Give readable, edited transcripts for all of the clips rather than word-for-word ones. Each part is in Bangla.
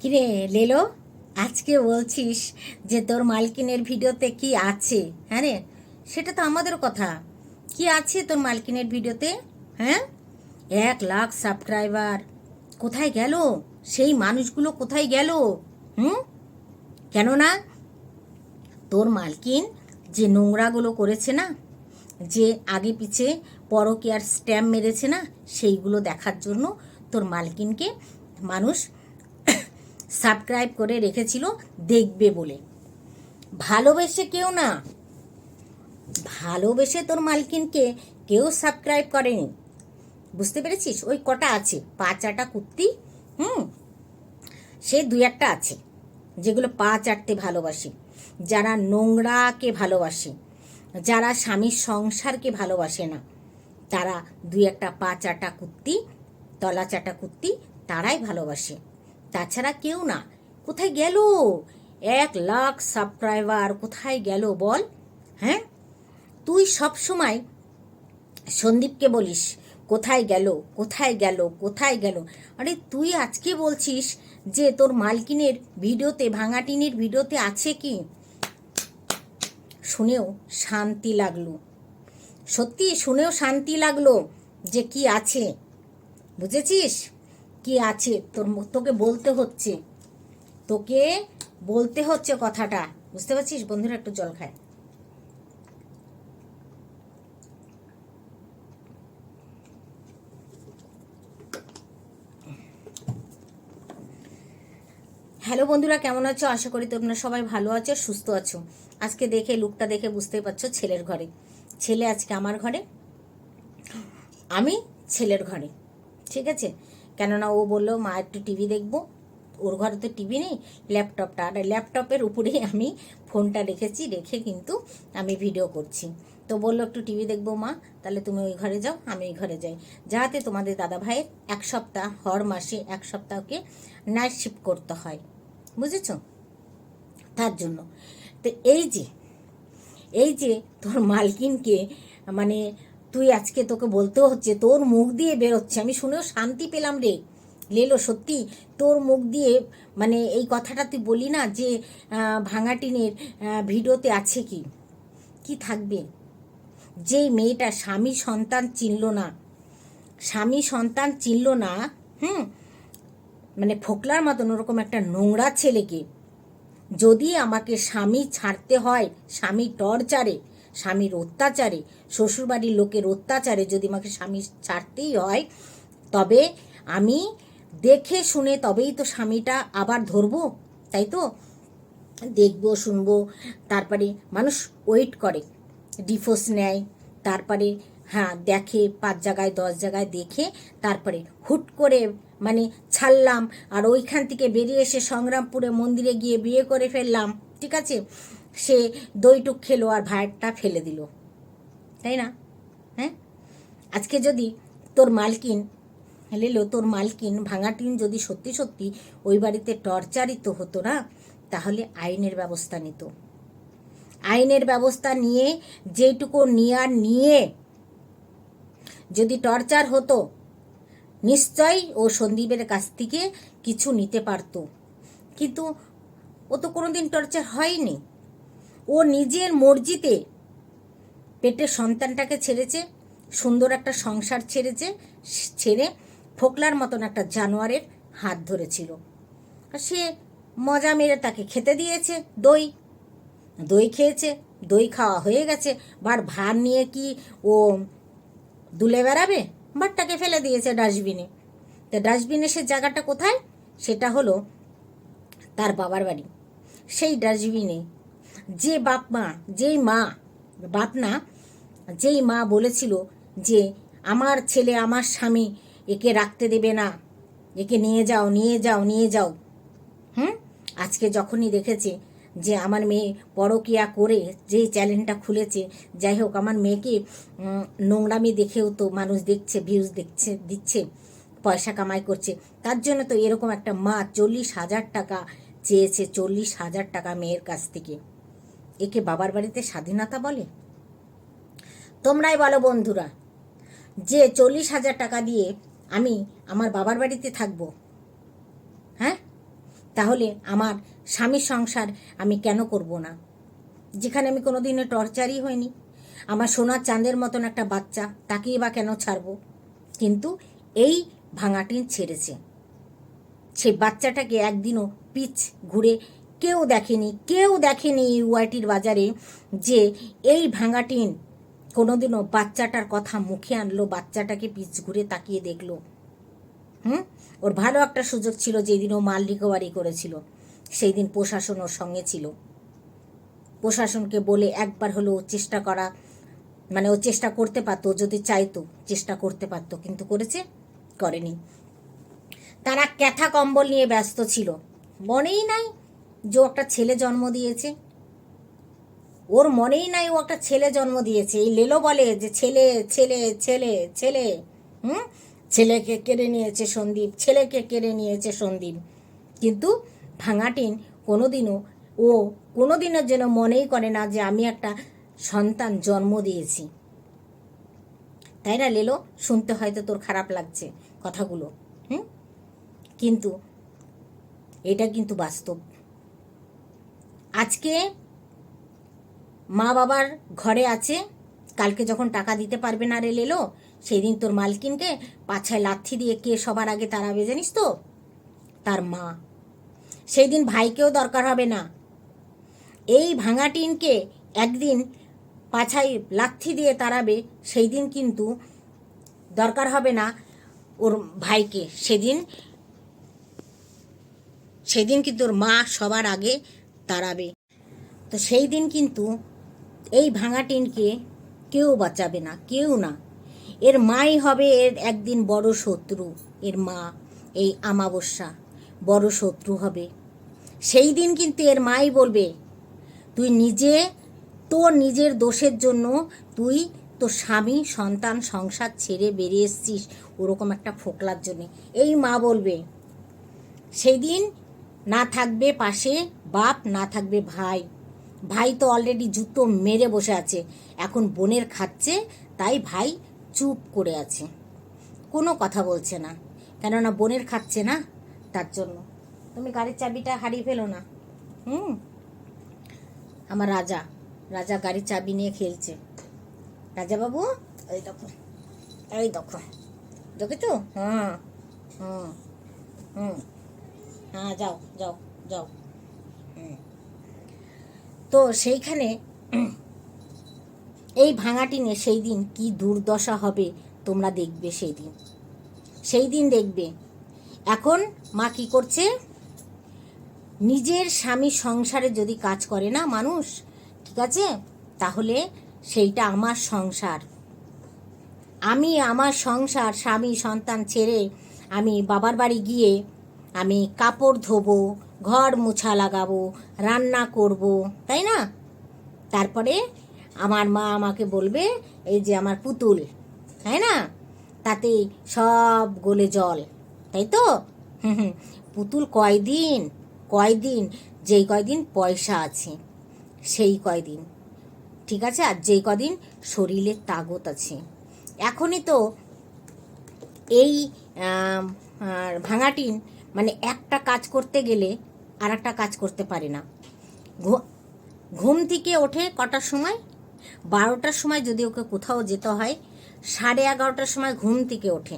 কিরে লেলো, আজকে বলছিস যে তোর মালকিনের ভিডিওতে কি আছে? হ্যাঁ রে, সেটা তো আমাদের কথা। কি আছে তোর মালকিনের ভিডিওতে? হ্যাঁ, 1 লাখ সাবস্ক্রাইবার কোথায় গেল? সেই মানুষগুলো কোথায় গেল? হুম, কেননা তোর মালকিন যে নোংরাগুলো করেছে না, যে আগে পিছে পরকীয়ার স্ট্যাম্প মেরেছে না, সেইগুলো দেখার জন্য তোর মালকিনকে মানুষ সাবস্ক্রাইব করে রেখেছিল, দেখবে বলে। ভালোবেসে কেউ না, ভালোবেসে তোর মালকিনকে কেউ সাবস্ক্রাইব করেনি, বুঝতে পেরেছিস? ওই কটা আছে, 5-8টা কুত্তি। হুম, সে 2-1টা আছে যেগুলো পা চাটতে ভালোবাসে, যারা নোংরাকে ভালোবাসে, যারা স্বামীর সংসারকে ভালোবাসে না, তারা 2-1টা পা চাটা কুত্তি, তলা চাটা কুত্তি, তারাই ভালোবাসে। তাছাড়া কেউ না। কোথায় গেল 1 লাখ সাবস্ক্রাইবার? কোথায় গেল বল? হ্যাঁ, তুই সব সময় সন্দীপকে বলিস কোথায় গেল, কোথায় গেল, কোথায় গেল। আরে তুই আজকে বলছিস যে তোর মালকিনের ভিডিওতে, ভাঙাটিনির ভিডিওতে আছে কি? শুনেও শান্তি লাগলো, সত্যি শুনেও শান্তি লাগলো যে কি আছে। বুঝেছিস কি আছে? তোকে বলতে হচ্ছে, তোকে বলতে হচ্ছে কথাটা, বুঝতে পারছিস? বন্ধুরা একটু জল খায়। হ্যালো বন্ধুরা, কেমন আছো? আশা করি তোমরা সবাই ভালো আছো, সুস্থ আছো। আজকে দেখে লুকটা দেখে বুঝতেই পারছো, ছেলের ঘরে। ছেলে আজকে আমার ঘরে, আমি ছেলের ঘরে। ঠিক আছে, কেননা ও বললো মা একটু টিভি দেখবো। ওর ঘরে তো টিভি নেই, ল্যাপটপটা, আর ল্যাপটপের উপরেই আমি ফোনটা রেখেছি, রেখে কিন্তু আমি ভিডিও করছি। তো বললো একটু টিভি দেখবো মা, তাহলে তুমি ওই ঘরে যাও, আমি ওই ঘরে যাই। যাতে তোমাদের দাদা ভাইয়ের 1 সপ্তাহ, হর মাসে 1 সপ্তাহকে নাইট শিফট করতে হয়, বুঝেছো? তার জন্য। তো এই যে তোর মালকিনকে, মানে তুই আজকে, তোকে বলতেও হচ্ছে, তোর মুখ দিয়ে বেরোচ্ছে, আমি শুনেও শান্তি পেলাম রে লেলো, সত্যি। তোর মুখ দিয়ে মানে এই কথাটা তুই বলি না যে ভাঙাটিনের ভিডিওতে আছে কি? কি থাকবে? যেই মেয়েটা স্বামী সন্তান চিনল না, স্বামী সন্তান চিনল না, হুম, মানে ফোকলার মতন ওরকম একটা নোংরা ছেলেকে, যদি আমাকে স্বামী ছাড়তে হয়, স্বামী টর্চারে, স্বামীর অত্যাচারে, শ্বশুরবাড়ির লোকের অত্যাচারে যদি আমাকে স্বামী ছাড়তেই হয়, তবে আমি দেখে শুনে তবেই তো স্বামীটা আবার ধরবো, তাই তো? দেখবো, শুনবো, তারপরে মানুষ ওয়েট করে, ডিভোর্স নেয়, তারপরে হ্যাঁ দেখে, 5 জায়গায় 10 জায়গায় দেখে, তারপরে হুট করে মানে ছাড়লাম, আর ওইখান থেকে বেরিয়ে এসে সংগ্রামপুরে মন্দিরে গিয়ে বিয়ে করে ফেললাম, ঠিক আছে, সে দইটুক খেলো আর ভাইয়েরটা ফেলে দিল, তাই না? হ্যাঁ, আজকে যদি তোর মালকিন, লেলো, তোর মালকিন ভাঙাটিন যদি সত্যি সত্যি ওই বাড়িতে টর্চারিত হতো না, তাহলে আইনের ব্যবস্থা নিত। আইনের ব্যবস্থা নিয়ে, যেটুকু নিয়ে যদি টর্চার হতো, নিশ্চয়ই ও সন্দীপের কাছ থেকে কিছু নিতে পারতো। কিন্তু ও তো কোনোদিন টর্চার হয়নি। ও নিজের মর্জিতে পেটের সন্তানটাকে ছেড়েছে, সুন্দর একটা সংসার ছেড়েছে, ছেড়ে ফোকলার মতন একটা জানোয়ারের হাত ধরেছিল। আর সে মজা মেরে তাকে খেতে দিয়েছে, দই দই খেয়েছে, দই খাওয়া হয়ে গেছে। ভাত নিয়ে কি ও দুলে বেড়াবে? ভাতটাকে ফেলে দিয়েছে ডাস্টবিনে। তো ডাস্টবিনে সে জায়গাটা কোথায়? সেটা হলো তার বাবার বাড়ি। সেই ডাস্টবিনে যে বাপ মা, যেই মা, বাপ না, যেই মা বলেছিল যে আমার ছেলে, আমার স্বামী একে রাখতে দেবে না, একে নিয়ে যাও, নিয়ে যাও, নিয়ে যাও, হুম, আজকে যখনই দেখেছে যে আমার মেয়ে পরকিয়া করে যেই চ্যানেলটা খুলেছে, যাই হোক, আমার মেয়েকে নোংরামি দেখেও তো মানুষ দেখছে, ভিউজ দেখছে, দিচ্ছে, পয়সা কামাই করছে, তার জন্য তো এরকম একটা মা 40,000 টাকা চেয়েছে, 40,000 টাকা মেয়ের কাছ থেকে। একে বাবার বাড়িতে স্বাধীনতা বলে? তোমরাই বলো বন্ধুরা, যে 40,000 টাকা দিয়ে আমি আমার বাবার বাড়িতে থাকবো? হ্যাঁ, তাহলে আমার স্বামীর সংসার আমি কেন করব না, যেখানে আমি কোনো দিনে টর্চারই হয়নি। আমার সোনার চাঁদের মতন একটা বাচ্চা, তাকেই বা কেন ছাড়বো? কিন্তু এই ভাঙাটিন ছেড়েছে। সেই বাচ্চাটাকে একদিনও পিচ ঘুরে কেউ দেখেনি ইউআইটির বাজারে যে এই ভাঙাটিন কোনোদিনও বাচ্চাটার কথা মুখে আনলো, বাচ্চাটাকে পিচ ঘুরে তাকিয়ে দেখলো। ওর ভালো একটা সুযোগ ছিল, যেদিন ও মাল রিকভারি করেছিল সেই দিন প্রশাসন ওর সঙ্গে ছিল। প্রশাসনকে বলে একবার হলো চেষ্টা করা, মানে ও চেষ্টা করতে পারতো, যদি চাইতো চেষ্টা করতে পারতো, কিন্তু করেনি। তারা ক্যাথা কম্বল নিয়ে ব্যস্ত ছিল। মনেই নাই যে ও একটা ছেলে জন্ম দিয়েছে, ওর মনেই নাই ও একটা ছেলে জন্ম দিয়েছে। এই লেলো বলে যে ছেলে ছেলে ছেলে ছেলে, ছেলেকে কেড়ে নিয়েছে সন্দীপ, ছেলেকে কেড়ে নিয়েছে সন্দীপ। কিন্তু ভাঙাটিন কোনোদিনের যেন মনেই করে না যে আমি একটা সন্তান জন্ম দিয়েছি। তাই না লেলো? শুনতে হয়তো তোর খারাপ লাগছে কথাগুলো, কিন্তু এটা কিন্তু বাস্তব। আজকে মা বাবার ঘরে আছে, কালকে যখন টাকা দিতে পারবে না রে লেলো, সেই দিন তোর মালকিনকে পাছায় লাথি দিয়ে কে সবার আগে তাড়াবে জানিস তো? তার মা। সেই দিন ভাইকেও দরকার হবে না, এই ভাঙাটিনকে একদিন পাছায় লাথি দিয়ে তাড়াবে, সেই দিন কিন্তু দরকার হবে না ওর ভাইকে। সেদিন কিন্তু ওর মা সবার আগে তাড়াবে। তো সেই দিন কিন্তু এই ভাঙাটিনকে কেউ বাঁচাবে না, কেউ না। এর মাই হবে এর একদিন বড় শত্রু। এর মা এই আমাবস্যা বড় শত্রু হবে। সেই দিন কিন্তু এর মাই বলবে, তুই তোর নিজের দোষের জন্য তুই তোর স্বামী সন্তান সংসার ছেড়ে বেরিয়ে এসছিস, ওরকম একটা ফোকলার জন্যে। এই মা বলবে। সেই দিন না থাকবে পাশে বাপ, না থাকবে ভাই। ভাই তো অলরেডি জুতো মেরে বসে আছে, এখন বোনের খাচ্ছে, তাই ভাই চুপ করে আছে, কোনো কথা বলছে না, কেননা বোনের খাচ্ছে না তার জন্য। তুমি গাড়ির চাবিটা হারিয়ে ফেলো না। আমার রাজা গাড়ির চাবি নিয়ে খেলছে। রাজা বাবু, এই দেখো দেখো তো, হ্যাঁ যাও যাও যাও। তো সেইখানে এই ভাঙাটিনে সেই দিন কি দুর্দশা হবে তোমরা দেখবে। সেই দিন দেখবে। এখন মা কি করছে, নিজের স্বামী সংসারে যদি কাজ করে না মানুষ, ঠিক আছে, তাহলে সেইটা আমার সংসার, আমি আমার সংসার স্বামী সন্তান ছেড়ে আমি বাবার বাড়ি গিয়ে আমি কাপড় ধোবো, ঘর মোছা লাগাবো, রান্না করব, তাই না? তারপরে আমার মা আমাকে বলবে এই যে আমার পুতুল, তাই না, তাতে সব গলে জল, তাই তো? পুতুল কয়দিন যেই কয়দিন পয়সা আছে সেই কয়দিন, ঠিক আছে, আর যেই কদিন শরীরের তাগত আছে। এখনই তো এই ভাঙাটিন মানে একটা কাজ করতে গেলে আর একটা কাজ করতে পারে না। ঘুম থেকে ওঠে কটার সময়? 12টার সময়। যদি ওকে কোথাও যেতে হয় 11:30টার সময় ঘুম থেকে ওঠে।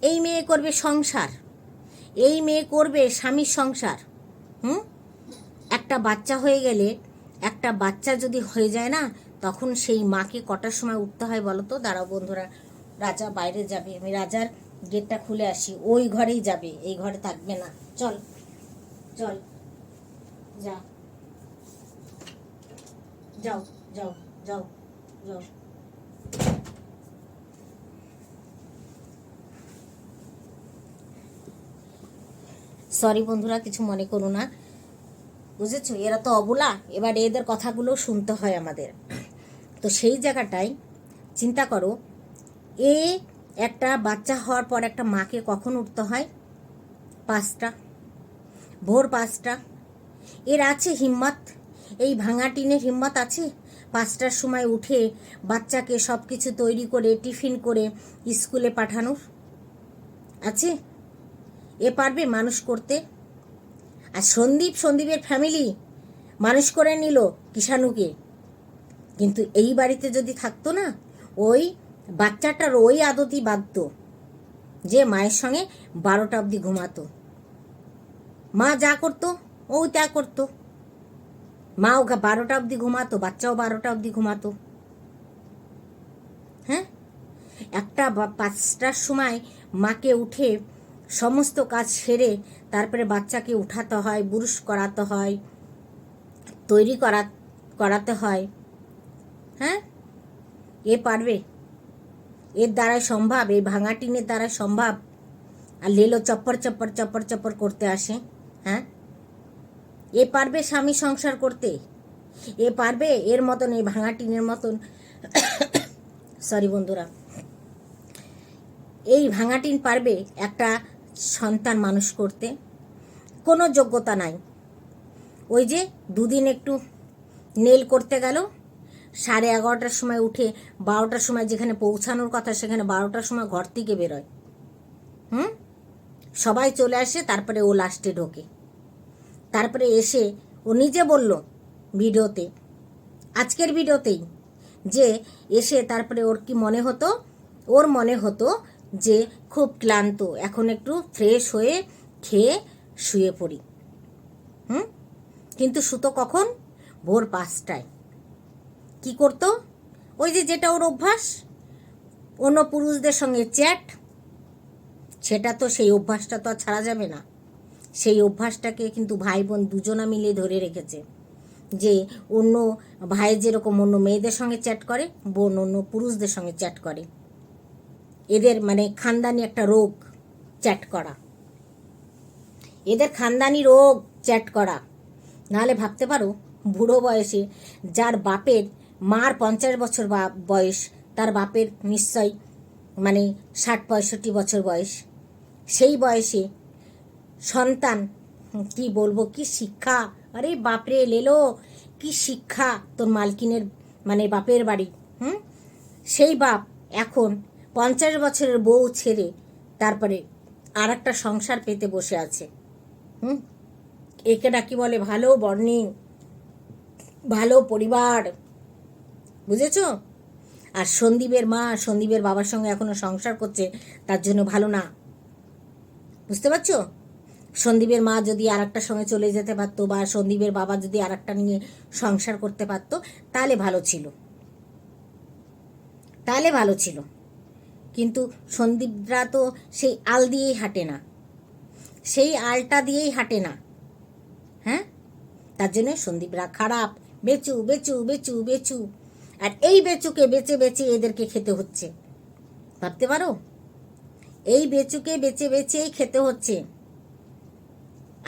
এই মেয়ে করবে সংসার, এই মেয়ে করবে স্বামীর সংসার। একটা বাচ্চা হয়ে গেলে, একটা বাচ্চা যদি হয়ে যায় না, তখন সেই মাকে কটার সময় উঠতে হয় বলো তো? দাঁড়াও বন্ধুরা, রাজা বাইরে যাবে, আমি রাজার গেটটা খুলে আসি। ওই ঘরেই যাবে, এই ঘরে থাকবে না। চল চল, যা, যাও যাও যাও যাও। সরি বন্ধুরা, কিছু মনে করো না, বুঝেছো? এরা তো অবলা, এবার এদের কথাগুলো শুনতে হয় আমাদের। তো সেই জায়গাটায় চিন্তা করো, একটা বাচ্চা হওয়ার পর একটা মাকে কখন উঠতে হয়? 5টা, ভোর 5টা। এর আছে হিম্মত? এই ভাঙাটিনের হিম্মত আছে 5টার সময় উঠে বাচ্চাকে সব কিছু তৈরি করে টিফিন করে স্কুলে পাঠানোর? আছে? এ পারবে মানুষ করতে? আর সন্দীপের ফ্যামিলি মানুষ করে নিল কিষাণুকে, কিন্তু এই বাড়িতে যদি থাকতো না, ওই বাচ্চাটার ওই আদতই বাধ্য যে মায়ের সঙ্গে 12টা অবধি ঘুমাতো। মা যা করতো ও তা করতো, মা ওকে 12টা অবধি ঘুমাতো, বাচ্চাও 12টা অবধি ঘুমাতো। হ্যাঁ, 5টার সময় মাকে উঠে সমস্ত কাজ সেরে তারপরে বাচ্চাকে উঠাতে হয়, ব্রুশ করাতে হয়, তৈরি করাতে হয়। হ্যাঁ, এ পারবে? এর দ্বারাই সম্ভব? এই ভাঙা টিনের দ্বারাই সম্ভব? আর লেলো চপ্পর চপ্পর চপ্পর চপ্পর করতে আসে। হ্যাঁ, এ পারবে স্বামী সংসার করতে? এ পারবে এর মতন, এই ভাঙা টিনের মতন সরি বন্ধুরা, এই ভাঙা টিন পারবে একটা সন্তান মানুষ করতে? কোনো যোগ্যতা নাই। ওই যে দুদিন একটু নেল করতে গেল, 11:30টার সময় উঠে 12টার সময় যেখানে পৌঁছানোর কথা সেখানে 12টার সময় ঘর থেকে বেরোয়। সবাই চলে আসে, তারপরে ও লাস্টে ঢোকে। তারপরে এসে ও নিজে বলল ভিডিওতে, আজকের ভিডিওতেই, যে এসে তারপরে ওর কি মনে হতো, ওর মনে হতো যে খুব ক্লান্ত, এখন একটু ফ্রেশ হয়ে খেয়ে শুয়ে পড়ি। কিন্তু শুতো কখন? ভোর 5টায়। কি করতো? ওই যে যেটা ওর অভ্যাস, অন্য পুরুষদের সঙ্গে চ্যাট, সেটা তো, সেই অভ্যাসটা তো আর ছাড়া যাবে না। সেই অভ্যাসটাকে কিন্তু ভাই বোন দুজনা মিলে ধরে রেখেছে, যে অন্য ভাই যেরকম অন্য মেয়েদের সঙ্গে চ্যাট করে, বোন অন্য পুরুষদের সঙ্গে চ্যাট করে। এদের মানে খানদানি একটা রোগ চ্যাট করা, এদের খানদানি রোগ চ্যাট করা। নাহলে ভাবতে পারো, বুড়ো বয়সে যার বাপের, মার 50 বছর বয়স, তার বাপের নিশ্চয় মানে 60-65 বছর বয়স, সেই বয়সে সন্তান, কি বলবো, কি শিক্ষা! আরে বাপরে লেলো, কি শিক্ষা তোর মালকিনের, মানে বাপের বাড়ি। সেই বাপ এখন 50 বছরের বউ ছেড়ে তারপরে আর একটা সংসার পেতে বসে আছে। একে ডাকি বলে ভালো বর্নিং, ভালো পরিবার, বুঝেছ? আর সন্দীপের মা সন্দীপের বাবার সঙ্গে এখনো সংসার করছে, তার জন্য ভালো না। বুঝতে পারছো? সন্দীপের মা যদি আর একটার সঙ্গে চলে যেতে পারতো, বা সন্দীপের বাবা যদি আর একটা নিয়ে সংসার করতে পারতো, তাহলে ভালো ছিল, তাহলে ভালো ছিল। কিন্তু সন্দীপরা তো সেই আল দিয়েই হাঁটে না, সেই আলটা দিয়েই হাঁটে না। হ্যাঁ, তার জন্য সন্দীপরা খারাপ, বেচু বেচু বেচু বেচু। আর এই বেচুকে বেচে বেচে এদেরকে খেতে হচ্ছে, ভাবতে পারো? এই বেচুকে বেচে বেচেই খেতে হচ্ছে।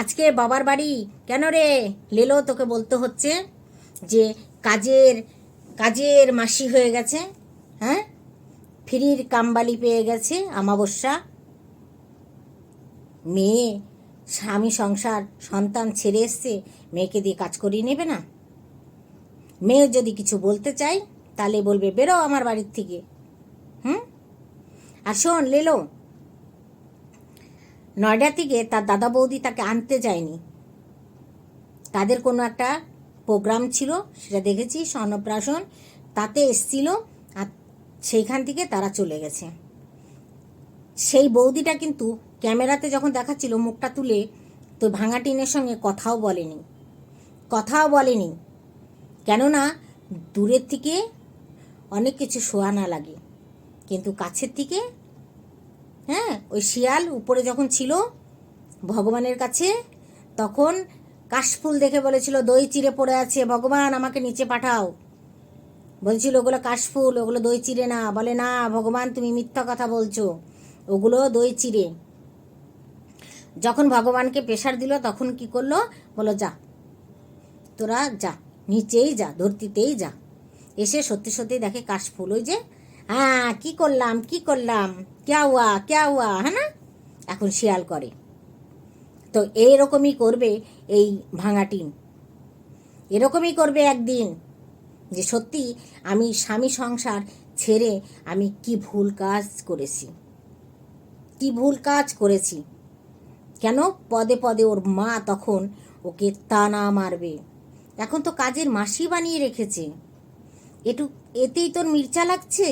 আজকে বাবার বাড়ি কেন রে লেলো, তোকে বলতে হচ্ছে যে কাজের মাসি হয়ে গেছে। হ্যাঁ, ফ্রির কামবালি পেয়ে গেছে, অমাবস্যা। মেয়ে স্বামী সংসার সন্তান ছেড়ে এসছে, মেয়েকে দিয়ে কাজ করিয়ে নেবে না? মেয়ে যদি কিছু বলতে চাই তাহলে বলবে বেরো আমার বাড়ির থেকে। আর শোন লেলো, নয়ডা থেকে তার দাদা বৌদি তাকে আনতে যায়নি, তাদের কোনো একটা প্রোগ্রাম ছিল, সেটা দেখেছি, অন্নপ্রাশন, তাতে এসছিল, আর সেইখান থেকে তারা চলে গেছে। সেই বৌদিটা কিন্তু ক্যামেরাতে যখন দেখাচ্ছিল মুখটা তুলে, তো ভাঙা টিনের সঙ্গে কথাও বলেনি, কেননা দূরের থেকে অনেক কিছু সোয়ানা লাগে, কিন্তু কাছের থেকে, হ্যাঁ, ওই শিয়াল উপরে যখন ছিল ভগবানের কাছে, তখন কাশফুল দেখে বলেছিল দই চিড়ে পড়ে আছে, ভগবান আমাকে নিচে পাঠাও। বলছিল ওগুলো কাশফুল, ওগুলো দই চিড়ে না। বলে না ভগবান, তুমি মিথ্যা কথা বলছো, ওগুলো দই চিড়ে। যখন ভগবানকে প্রেশার দিল, তখন কি করলো, বলো যা তোরা যা, নিচেই যা, ধরতিতেই যা। এসে সত্যি সত্যি দেখে কাশফুল, ওই যে হ্যাঁ কি করলাম ক্যা হুয়া, হ্যাঁ না, এখন শিয়াল করে। তো এইরকমই করবে এই ভাঙা টিন, এরকমই করবে একদিন, যে সত্যি আমি স্বামী সংসার ছেড়ে আমি কি ভুল কাজ করেছি, কেন? পদে পদে ওর মা তখন ওকে তানা মারবে। এখন তো কাজের মাসি বানিয়ে রেখেছে, এতেই তোর মির্চা লাগছে?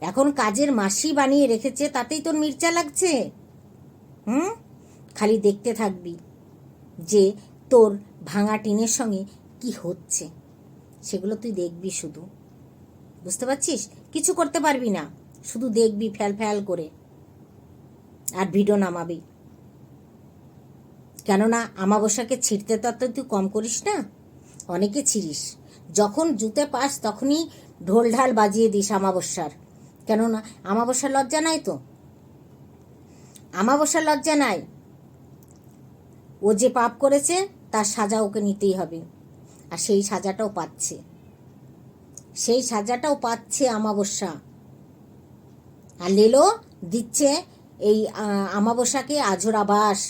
এখন কাজের মাসি বানিয়ে রেখেছে, তাতেই তোর মির্চা লাগছে? হুম? খালি দেখতে থাকবি যে তোর ভাঙা টিনের সঙ্গে কি হচ্ছে, সেগুলো তুই দেখবি শুধু। বুঝতে পারছিস? কিছু করতে পারবি না, শুধু দেখবি ফ্যাল ফ্যাল করে, আর ভিডিও নামাবি। কেননা আমাবস্যাকে ছিঁড়তে তো তুই কম করিস না, অনেকে ছিঁড়িস। যখন জুতে পাস তখনই ঢোল ঢাল বাজিয়ে দিস আমাবস্যার। কেননা আমাবস্যার লজ্জা নাই তো, আমাবস্যার লজ্জা নাই। ও যে পাপ করেছে তার সাজা ওকে নিতেই হবে, আর সেই সাজাটাও পাচ্ছে, সেই সাজাটাও পাচ্ছে আমাবস্যা। আর লেলো দিচ্ছে এই আমাবস্যাকে আজর আবাস।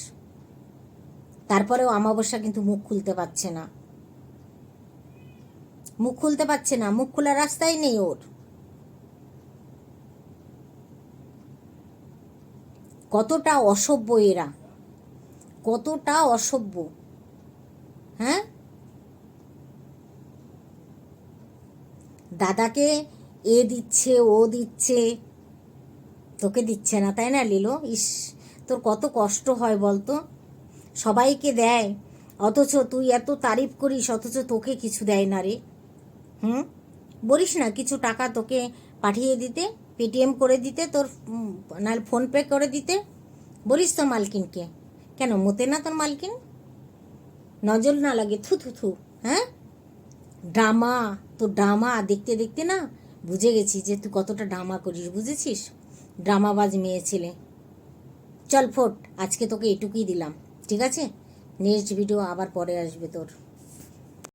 তারপরেও আমাবস্যা কিন্তু মুখ খুলতে পারছে না, মুখ খুলতে পারছে না, মুখ খোলার রাস্তাই নেই ওর। কতটা অসভ্য এরা, কতটা অসভ্য। হ্যাঁ, দাদাকে এ দিচ্ছে ও দিচ্ছে, তোকে দিচ্ছে না, তাই না লিলো? ইস, তোর কত কষ্ট হয় বলতো। সবাইকে দেয়, অথচ তুই এত তারিফ করিস, অথচ তোকে কিছু দেয় না রে। বলিস না কিছু টাকা তোকে পাঠিয়ে দিতে, পেটিএম করে দিতে, তোর নাহলে ফোনপে করে দিতে? বলিস তো মালকিনকে, কেন মতে না তোর মালকিন? নজর না লাগে? থু থু থু। হ্যাঁ, ড্রামা, তোর ড্রামা দেখতে দেখতে না বুঝে গেছি যে তুই কতটা ড্রামা করিস, বুঝেছিস? ড্রামাবাজ মেয়ে ছেলে। চল ফোট, আজকে তোকে এটুকুই দিলাম, ঠিক আছে? নেক্সট ভিডিও আবার পরে আসবে তোর।